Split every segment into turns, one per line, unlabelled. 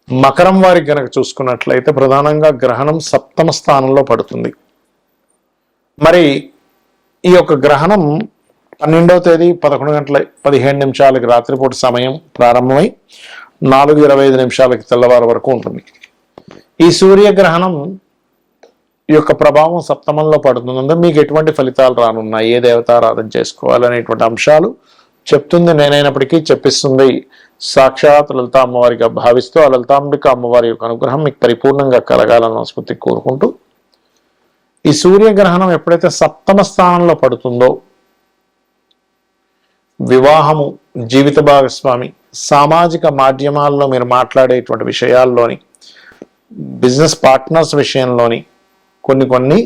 మకరం వారికి గనక చూసుకున్నట్లయితే ప్రధానంగా గ్రహణం సప్తమ స్థానంలో పడుతుంది. మరి ఈ యొక్క గ్రహణం 12వ తేదీ 11:17 రాత్రిపూట సమయం ప్రారంభమై 4:25 తెల్లవారు వరకు ఉంటుంది. ఈ సూర్యగ్రహణం యొక్క ప్రభావం సప్తమంలో పడుతుంది. మీకు ఎటువంటి ఫలితాలు రానున్నాయి, ఏ దేవతారాధన చేసుకోవాలనేటువంటి అంశాలు చెప్తుంది నేనైనప్పటికీ చెప్పిస్తుంది సాక్షాత్ లలితా అమ్మవారిగా భావిస్తూ ఆ లలితాంబిక అమ్మవారి యొక్క అనుగ్రహం మీకు పరిపూర్ణంగా కలగాలని మనస్ఫూర్తి కోరుకుంటూ, ఈ సూర్యగ్రహణం ఎప్పుడైతే సప్తమ స్థానంలో పడుతుందో వివాహము, జీవిత భాగస్వామి, సామాజిక మాధ్యమాల్లో మీరు మాట్లాడేటువంటి విషయాల్లోని, బిజినెస్ పార్ట్నర్స్ విషయంలోని కొన్ని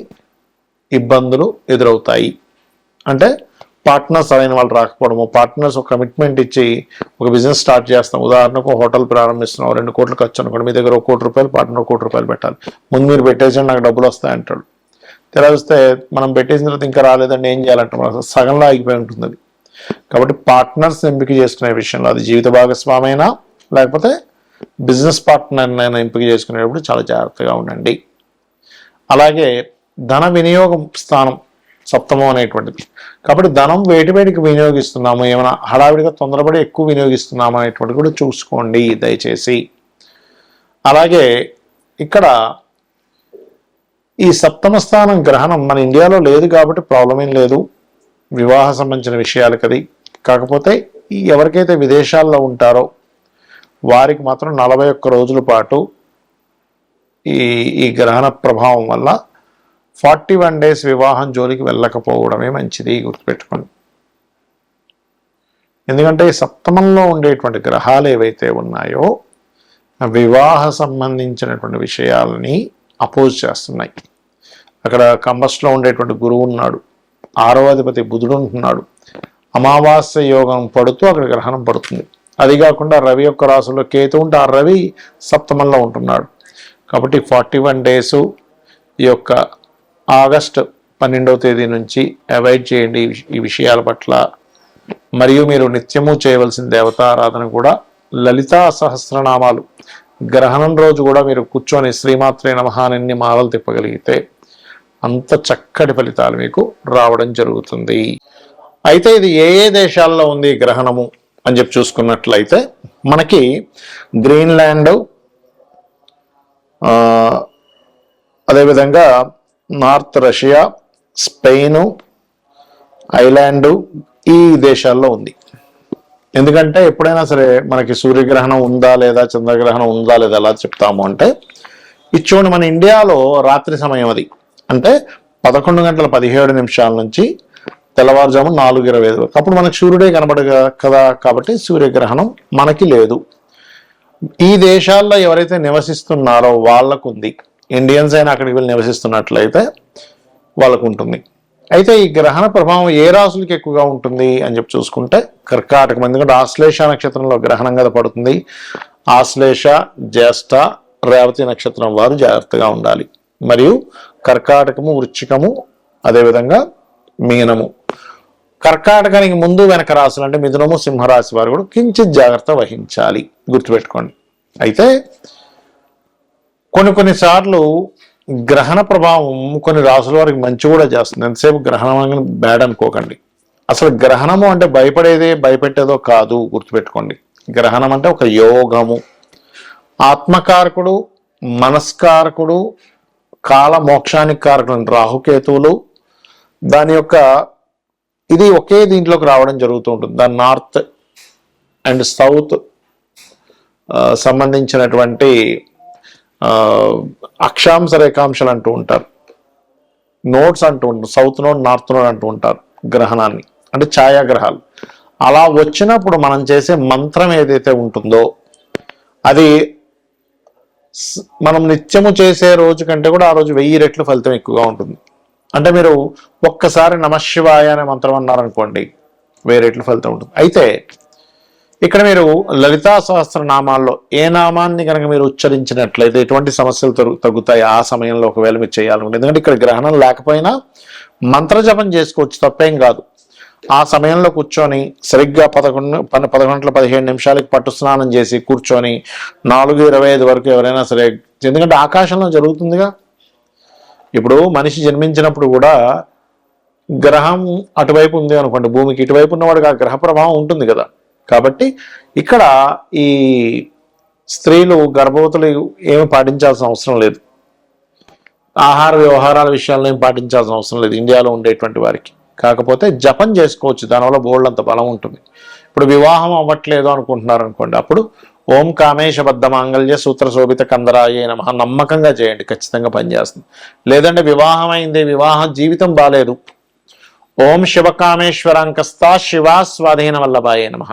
ఇబ్బందులు ఎదురవుతాయి. అంటే పార్ట్నర్స్ సరైన వాళ్ళు రాకపోవడము, పార్ట్నర్స్ ఒక కమిట్మెంట్ ఇచ్చి ఒక బిజినెస్ స్టార్ట్ చేస్తాం, ఉదాహరణకు హోటల్ ప్రారంభిస్తున్నాం, 2 కోట్లు ఖర్చు అనుకోండి, మీ దగ్గర 1 కోటి రూపాయలు, పార్ట్నర్ 1 కోటి రూపాయలు పెట్టాలి, ముందు మీరు పెట్టేసండి నాకు డబ్బులు వస్తాయంటాడు. తెలిస్తే మనం పెట్టేసిన తర్వాత ఇంకా రాలేదండి ఏం చేయాలంటే మనకు సగంలో ఆగిపోయి ఉంటుంది అది. కాబట్టి పార్ట్నర్స్ ఎంపిక చేసుకునే విషయంలో అది జీవిత భాగస్వామి అయినా లేకపోతే బిజినెస్ పార్ట్నర్నైనా ఎంపిక చేసుకునేటప్పుడు చాలా జాగ్రత్తగా ఉండండి. అలాగే ధన వినియోగం స్థానం సప్తమం అనేటువంటిది. కాబట్టి ధనం వేటికి వినియోగిస్తున్నాము, ఏమైనా హడావిడిగా తొందరపడి ఎక్కువ వినియోగిస్తున్నాము అనేటువంటిది కూడా చూసుకోండి దయచేసి. అలాగే ఇక్కడ ఈ సప్తమ స్థానం గ్రహణం మన ఇండియాలో లేదు కాబట్టి ప్రాబ్లం ఏం లేదు, వివాహ సంబంధించిన విషయాలకు అది. కాకపోతే ఎవరికైతే విదేశాల్లో ఉంటారో వారికి మాత్రం 41 రోజుల పాటు ఈ గ్రహణ ప్రభావం వల్ల 41 days వివాహం జోలికి వెళ్ళకపోవడమే మంచిది, గుర్తుపెట్టుకోండి. ఎందుకంటే ఈ సప్తమంలో ఉండేటువంటి గ్రహాలు ఏవైతే ఉన్నాయో వివాహ సంబంధించినటువంటి విషయాలని అపోజ్ చేస్తున్నాయి. అక్కడ కంబస్లో ఉండేటువంటి గురువు ఉన్నాడు, 6వ అధిపతి బుధుడు ఉంటున్నాడు, అమావాస్య యోగం పడుతూ అక్కడ గ్రహణం పడుతుంది. అది కాకుండా రవి యొక్క రాశిలో కేతు ఉంటే ఆ రవి సప్తమంలో ఉంటున్నాడు. కాబట్టి 41 days ఈ యొక్క ఆగస్టు 12వ తేదీ నుంచి అవాయిడ్ చేయండి ఈ విషయాల పట్ల. మరియు మీరు నిత్యము చేయవలసిన దేవతారాధన కూడా లలితా సహస్రనామాలు. గ్రహణం రోజు కూడా మీరు కూర్చొని శ్రీమాత్రే నమః అని మాలలు తిప్పగలిగితే అంత చక్కటి ఫలితాలు మీకు రావడం జరుగుతుంది. అయితే ఇది ఏ దేశాల్లో ఉంది గ్రహణము అని చెప్పి చూసుకున్నట్లయితే మనకి గ్రీన్లాండ్, అదేవిధంగా నార్త్ రష్యా, స్పెయిన్, ఐలాండ్ ఈ దేశాల్లో ఉంది. ఎందుకంటే ఎప్పుడైనా సరే మనకి సూర్యగ్రహణం ఉందా లేదా, చంద్రగ్రహణం ఉందా లేదా ఎలా చెప్తాము అంటే, ఇచ్చోండి మన ఇండియాలో రాత్రి సమయం అది, అంటే 11:17 నుంచి తెల్లవారుజాము 4:25 వరకు. అప్పుడు మనకు సూర్యుడే కనబడగా కదా, కాబట్టి సూర్యగ్రహణం మనకి లేదు. ఈ దేశాల్లో ఎవరైతే నివసిస్తున్నారో వాళ్ళకు ఉంది. ఇండియన్స్ అయినా అక్కడికి వెళ్ళి నివసిస్తున్నట్లయితే వాళ్ళకు ఉంటుంది. అయితే ఈ గ్రహణ ప్రభావం ఏ రాశులకి ఎక్కువగా ఉంటుంది అని చెప్పి చూసుకుంటే కర్కాటకం. ఎందుకంటే ఆశ్లేష నక్షత్రంలో గ్రహణం కదా పడుతుంది. ఆశ్లేష, జ్యేష్ఠ, రేవతి నక్షత్రం వారు జాగ్రత్తగా ఉండాలి. మరియు కర్కాటకము, వృశ్చికము, అదేవిధంగా మీనము. కర్కాటకానికి ముందు వెనక రాశులు అంటే మిథునము, సింహరాశి వారు కూడా కించిత్ జాగ్రత్త వహించాలి, గుర్తుపెట్టుకోండి. అయితే కొన్నిసార్లు గ్రహణ ప్రభావం కొన్ని రాసుల వారికి మంచి కూడా చేస్తుంది. ఎంతసేపు గ్రహణం అని బ్యాడ్ అనుకోకండి. అసలు గ్రహణము అంటే భయపెట్టేదో కాదు, గుర్తుపెట్టుకోండి. గ్రహణం అంటే ఒక యోగము, ఆత్మకారకుడు, మనస్కారకుడు, కాల మోక్షానికి కారకుడు రాహుకేతువులు. దాని యొక్క ఇది ఒకే దీంట్లోకి రావడం జరుగుతూ ఉంటుంది. దాని నార్త్ అండ్ సౌత్ సంబంధించినటువంటి అక్షాంశ రేఖాంశాలు అంటూ ఉంటారు, నోట్స్ అంటూ ఉంటారు. సౌత్ నోడ్, నార్త్ నోడ్ అంటూ ఉంటారు గ్రహణాన్ని, అంటే ఛాయాగ్రహాలు. అలా వచ్చినప్పుడు మనం చేసే మంత్రం ఏదైతే ఉంటుందో అది మనం నిత్యము చేసే రోజు కంటే కూడా ఆ రోజు 1000 రెట్లు ఫలితం ఎక్కువగా ఉంటుంది. అంటే మీరు ఒక్కసారి నమశివాయ అనే మంత్రం అన్నారనుకోండి, 1000 రెట్లు ఫలితం ఉంటుంది. అయితే ఇక్కడ మీరు లలితా సహస్రనామాల్లో ఏ నామాన్ని కనుక మీరు ఉచ్చరించినట్లయితే ఎటువంటి సమస్యలు తగ్గుతాయి ఆ సమయంలో ఒకవేళ మీరు చేయాలనుకుంటే. ఎందుకంటే ఇక్కడ గ్రహణం లేకపోయినా మంత్రజపం చేసుకోవచ్చు, తప్పేం కాదు. ఆ సమయంలో కూర్చొని సరిగ్గా 11:15 పట్టు స్నానం చేసి కూర్చొని 4:25 వరకు ఎవరైనా సరే, ఎందుకంటే ఆకాశంలో జరుగుతుందిగా. ఇప్పుడు మనిషి జన్మించినప్పుడు కూడా గ్రహం అటువైపు ఉంది అనుకోండి, భూమికి ఇటువైపు ఉన్నవాడికి ఆ గ్రహ ప్రభావం ఉంటుంది కదా. కాబట్టి ఇక్కడ ఈ స్త్రీలు గర్భవతులు ఏమి పాటించాల్సిన అవసరం లేదు, ఆహార వ్యవహారాల విషయాల్లో ఏం పాటించాల్సిన అవసరం లేదు ఇండియాలో ఉండేటువంటి వారికి. కాకపోతే జపం చేసుకోవచ్చు, దానివల్ల బోల్డంత బలం ఉంటుంది. ఇప్పుడు వివాహం అవ్వట్లేదు అనుకుంటున్నారు అనుకోండి, అప్పుడు ఓం కామేశబద్ధ మాంగళ్య సూత్ర శోభిత కందరాయ నమః నమ్మకంగా చేయండి, ఖచ్చితంగా పనిచేస్తుంది. లేదంటే వివాహం అయింది, వివాహ జీవితం బాలేదు, ఓం శివకామేశ్వరాంకస్తా శివా స్వాధీన వల్లభాయ నమః.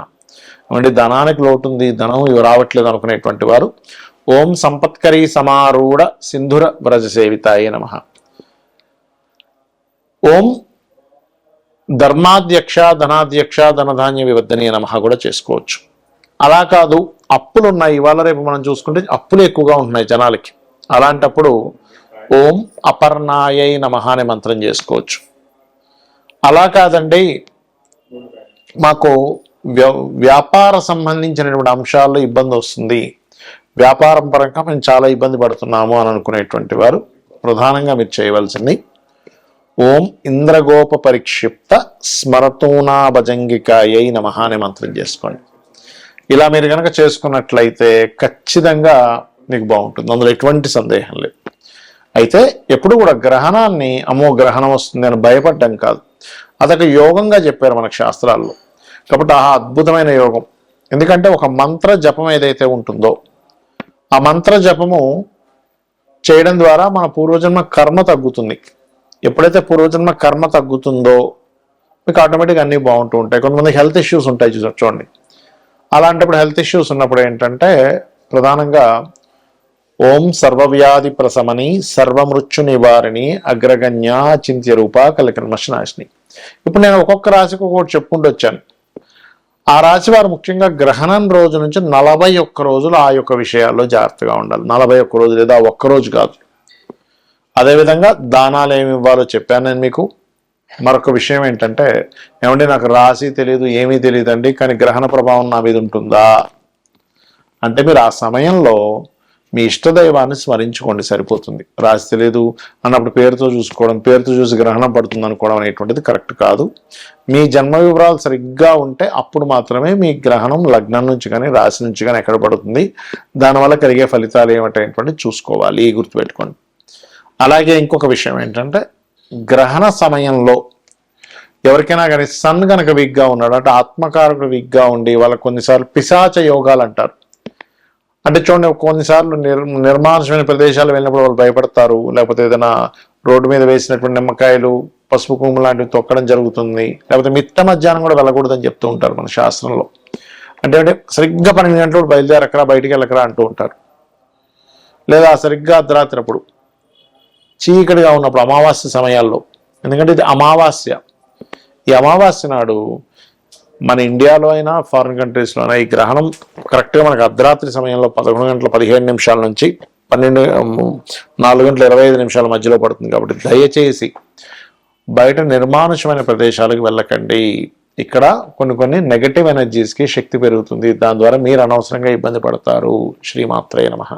అంటే ధనానికి లోటుంది, ధనం రావట్లేదు అనుకునేటువంటి వారు ఓం సంపత్కరీ సమారూఢ సింధుర వ్రజ సేవితాయ నమః, ఓం ధర్మాధ్యక్ష ధనాధ్యక్ష ధనధాన్య వివర్ధనీయ నమః కూడా చేసుకోవచ్చు. అలా కాదు, అప్పులు ఉన్నాయి, ఇవాళ రేపు మనం చూసుకుంటే అప్పులు ఎక్కువగా ఉంటున్నాయి జనాలకి, అలాంటప్పుడు ఓం అపర్ణాయై నమః అనే మంత్రం చేసుకోవచ్చు. అలా కాదండి, మాకు వ్యాపార సంబంధించినటువంటి అంశాల్లో ఇబ్బంది వస్తుంది, వ్యాపారం పరంగా మేము చాలా ఇబ్బంది పడుతున్నాము అని అనుకునేటువంటి వారు ప్రధానంగా మీరు చేయవలసింది ఓం ఇంద్రగోప పరిక్షిప్త స్మరతూనా భజంగికాయై నమః అనే మంత్రం చేసుకోండి. ఇలా మీరు కనుక చేసుకున్నట్లయితే ఖచ్చితంగా మీకు బాగుంటుంది, అందులో ఎటువంటి సందేహం లేదు. అయితే ఎప్పుడు కూడా గ్రహణాన్ని అమ్మో గ్రహణం వస్తుంది అని భయపడ్డం కాదు, అదొక యోగంగా చెప్పారు మనకు శాస్త్రాల్లో. కాబట్టి ఆ అద్భుతమైన యోగం, ఎందుకంటే ఒక మంత్ర జపం ఏదైతే ఉంటుందో ఆ మంత్ర జపము చేయడం ద్వారా మన పూర్వజన్మ కర్మ తగ్గుతుంది. ఎప్పుడైతే పూర్వజన్మ కర్మ తగ్గుతుందో మీకు ఆటోమేటిక్గా అన్నీ బాగుంటూ ఉంటాయి. కొంతమంది హెల్త్ ఇష్యూస్ ఉంటాయి చూడండి, అలాంటప్పుడు హెల్త్ ఇష్యూస్ ఉన్నప్పుడు ఏంటంటే ప్రధానంగా ఓం సర్వవ్యాధి ప్రశమని సర్వమృత్యు నివారిణి అగ్రగణ్య చింత్య రూప కలికల్మషనాశిని. ఇప్పుడు నేను ఒక్కొక్క రాశికి ఒక్కొక్కటి చెప్పుకుంటూ వచ్చాను. ఆ రాశి వారు ముఖ్యంగా గ్రహణం రోజు నుంచి 41 రోజులు ఆ యొక్క విషయాల్లో జాగ్రత్తగా ఉండాలి. 41 రోజులు లేదా ఒక్కరోజు కాదు. అదేవిధంగా దానాలు ఏమి ఇవ్వాలో చెప్పాను నేను మీకు. మరొక విషయం ఏంటంటే, ఏమంటే నాకు రాశి తెలియదు ఏమీ తెలియదండి, కానీ గ్రహణ ప్రభావం నా మీద ఉంటుందా అంటే మీరు ఆ సమయంలో మీ ఇష్టదైవాన్ని స్మరించుకోండి, సరిపోతుంది. రాశి తెలియదు అన్నప్పుడు పేరుతో చూసుకోవడం, పేరుతో చూసి గ్రహణం పడుతుంది అనుకోవడం అనేటువంటిది కరెక్ట్ కాదు. మీ జన్మ వివరాలు సరిగ్గా ఉంటే అప్పుడు మాత్రమే మీ గ్రహణం లగ్నం నుంచి కానీ రాశి నుంచి కానీ ఎక్కడ పడుతుంది, దానివల్ల కలిగే ఫలితాలు ఏమిటనేటువంటిది చూసుకోవాలి, గుర్తుపెట్టుకోండి. అలాగే ఇంకొక విషయం ఏంటంటే, గ్రహణ సమయంలో ఎవరికైనా కానీ సన్ కనుక వీక్గా ఉన్నాడు అంటే ఆత్మకారకుడు వీక్గా ఉండి వాళ్ళకు కొన్నిసార్లు పిశాచ యోగాలు అంటారు. అంటే చూడండి, కొన్నిసార్లు నిర్మానుషమైన ప్రదేశాలు వెళ్ళినప్పుడు వాళ్ళు భయపడతారు, లేకపోతే ఏదైనా రోడ్డు మీద వేసినటువంటి నిమ్మకాయలు పసుపు కుంకుమ లాంటివి తొక్కడం జరుగుతుంది, లేకపోతే మిట్ట మధ్యాహ్నం కూడా వెళ్ళకూడదని చెప్తూ ఉంటారు మన శాస్త్రంలో. అంటే సరిగ్గా 12 గంటలు బయలుదేరకరా బయటికి వెళ్ళకరా అంటూ ఉంటారు. లేదా సరిగ్గా అర్ధరాత్రి అప్పుడు చీకటిగా ఉన్నప్పుడు అమావాస్య సమయాల్లో, ఎందుకంటే ఇది అమావాస్య, ఈ అమావాస్య నాడు మన ఇండియాలో అయినా ఫారిన్ కంట్రీస్లో అయినా ఈ గ్రహణం కరెక్ట్గా మనకు అర్ధరాత్రి సమయంలో 11:15 నుంచి 4:25 మధ్యలో పడుతుంది. కాబట్టి దయచేసి బయట నిర్మానుషమైన ప్రదేశాలకు వెళ్ళకండి. ఇక్కడ కొన్ని నెగటివ్ ఎనర్జీస్కి శక్తి పెరుగుతుంది, దాని ద్వారా మీరు అనవసరంగా ఇబ్బంది పడతారు. శ్రీమాత్రే నమః.